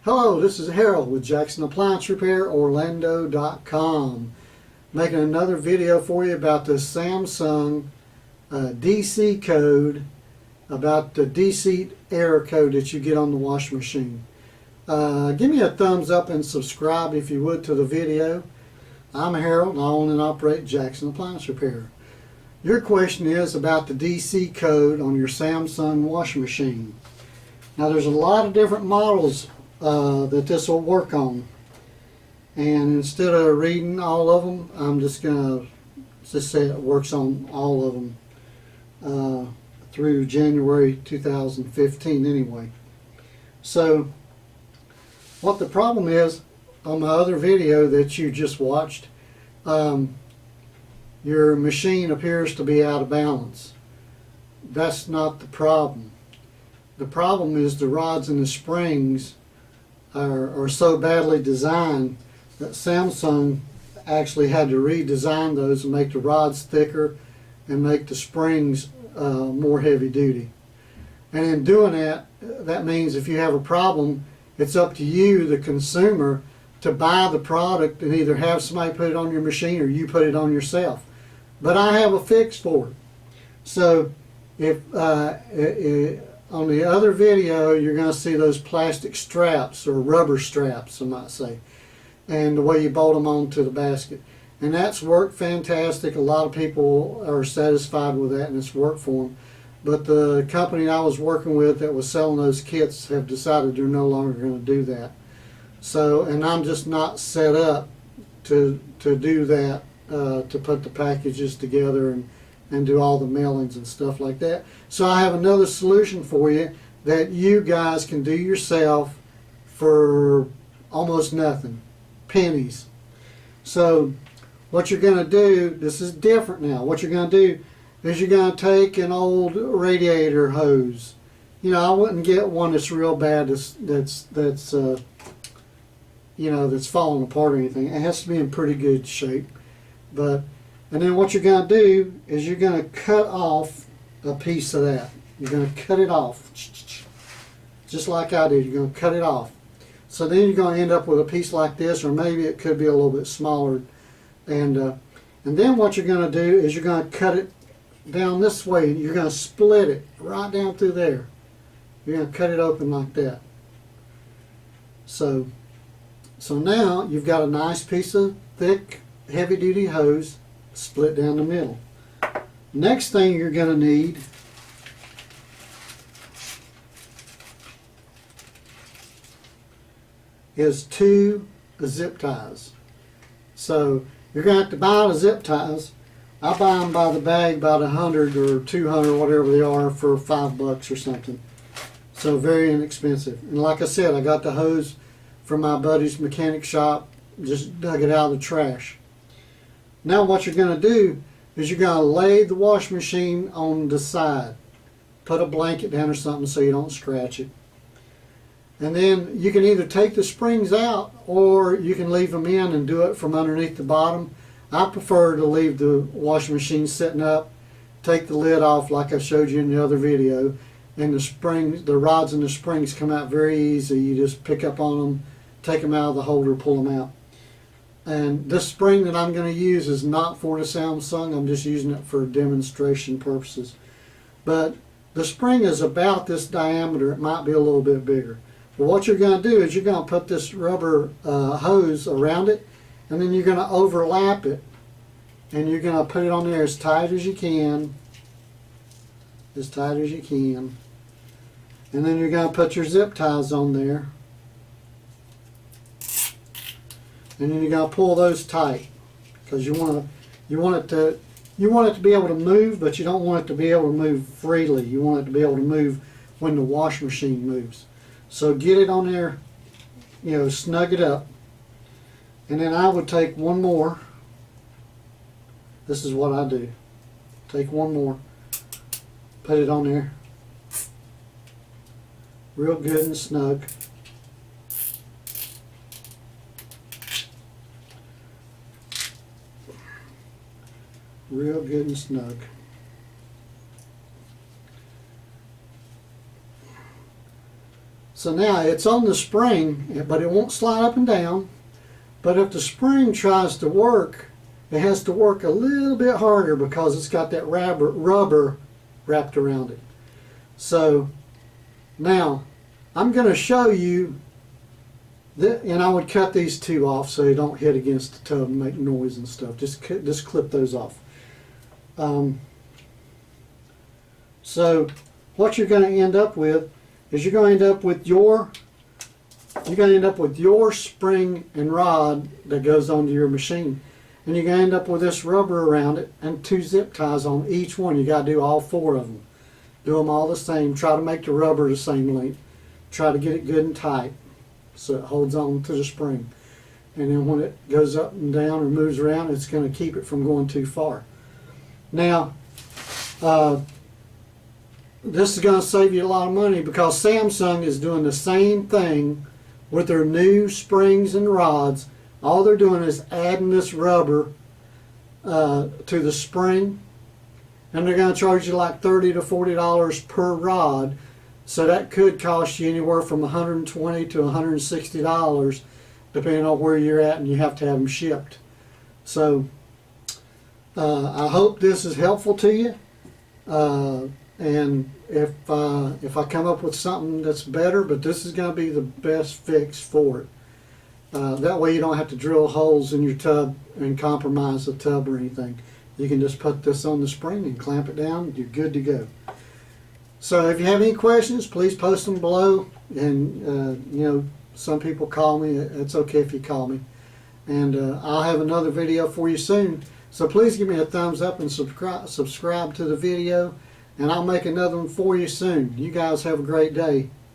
Hello, this is Harold with Jackson Appliance Repair Orlando.com, making another video for you about the Samsung DC code, about the DC error code that you get on the washing machine. Give me a thumbs up and subscribe if you would to the video. I'm Harold and I own and operate Jackson Appliance Repair. Your question is about the DC code on your Samsung washing machine. Now there's a lot of different models that this will work on, and instead of reading all of them, I'm just going to say it works on all of them through January 2015 anyway. So what the problem is, on my other video that you just watched, your machine appears to be out of balance. That's not the problem. The problem is the rods and the springs are so badly designed that Samsung actually had to redesign those and make the rods thicker and make the springs more heavy duty. And in doing that, that means if you have a problem, it's up to you, the consumer, to buy the product and either have somebody put it on your machine or you put it on yourself. But I have a fix for it. So if on the other video, you're going to see those plastic straps, or rubber straps, I might say, and the way you bolt them onto the basket. And that's worked fantastic. A lot of people are satisfied with that, and it's worked for them. But the company I was working with that was selling those kits have decided they're no longer going to do that. So, and I'm just not set up to do that, to put the packages together and do all the mailings and stuff like that. So I have another solution for you that you guys can do yourself for almost nothing, pennies. So what you're going to do, this is different now, what you're going to do is you're going to take an old radiator hose. You know, I wouldn't get one that's real bad, that's you know, that's falling apart or anything. It has to be in pretty good shape. And then what you're going to do is you're going to cut off a piece of that. You're going to cut it off, just like I did. You're going to cut it off. So then you're going to end up with a piece like this, or maybe it could be a little bit smaller. And then what you're going to do is you're going to cut it down this way. You're going to split it right down through there. You're going to cut it open like that. So now you've got a nice piece of thick, heavy-duty hose split down the middle. Next thing you're going to need is 2 zip ties. So you're going to have to buy the zip ties. I buy them by the bag, about 100 or 200, whatever they are, for $5 or something. So very inexpensive. And like I said, I got the hose from my buddy's mechanic shop, just dug it out of the trash. Now what you're going to do is you're going to lay the washing machine on the side. Put a blanket down or something so you don't scratch it. And then you can either take the springs out or you can leave them in and do it from underneath the bottom. I prefer to leave the washing machine sitting up, take the lid off like I showed you in the other video, and the rods and the springs come out very easy. You just pick up on them, take them out of the holder, pull them out. And this spring that I'm going to use is not for the Samsung. I'm just using it for demonstration purposes. But the spring is about this diameter. It might be a little bit bigger. But what you're going to do is you're going to put this rubber hose around it, and then you're going to overlap it. And you're going to put it on there as tight as you can. As tight as you can. And then you're going to put your zip ties on there. And then you're going to pull those tight, because you want it to be able to move, but you don't want it to be able to move freely. You want it to be able to move when the washing machine moves. So get it on there, you know, snug it up. And then I would take one more. This is what I do. Take one more, put it on there, real good and snug. Real good and snug. So now it's on the spring, but it won't slide up and down. But if the spring tries to work, it has to work a little bit harder because it's got that rubber wrapped around it. So now I'm going to show you that, and I would cut these two off so they don't hit against the tub and make noise and stuff. Just clip those off. So what you're going to end up with is you're going to end up with your spring and rod that goes onto your machine. And you're going to end up with this rubber around it and 2 zip ties on each one. You got to do all 4 of them. Do them all the same. Try to make the rubber the same length. Try to get it good and tight so it holds on to the spring. And then when it goes up and down or moves around, it's going to keep it from going too far. Now, this is going to save you a lot of money because Samsung is doing the same thing with their new springs and rods. All they're doing is adding this rubber to the spring, and they're going to charge you like $30 to $40 per rod. So that could cost you anywhere from $120 to $160 depending on where you're at, and you have to have them shipped. So I hope this is helpful to you. And if I come up with something that's better, but this is going to be the best fix for it. That way you don't have to drill holes in your tub and compromise the tub or anything. You can just put this on the spring and clamp it down. You're good to go. So if you have any questions, please post them below. And you know, some people call me. It's okay if you call me. And I'll have another video for you soon. So please give me a thumbs up and subscribe to the video. And I'll make another one for you soon. You guys have a great day.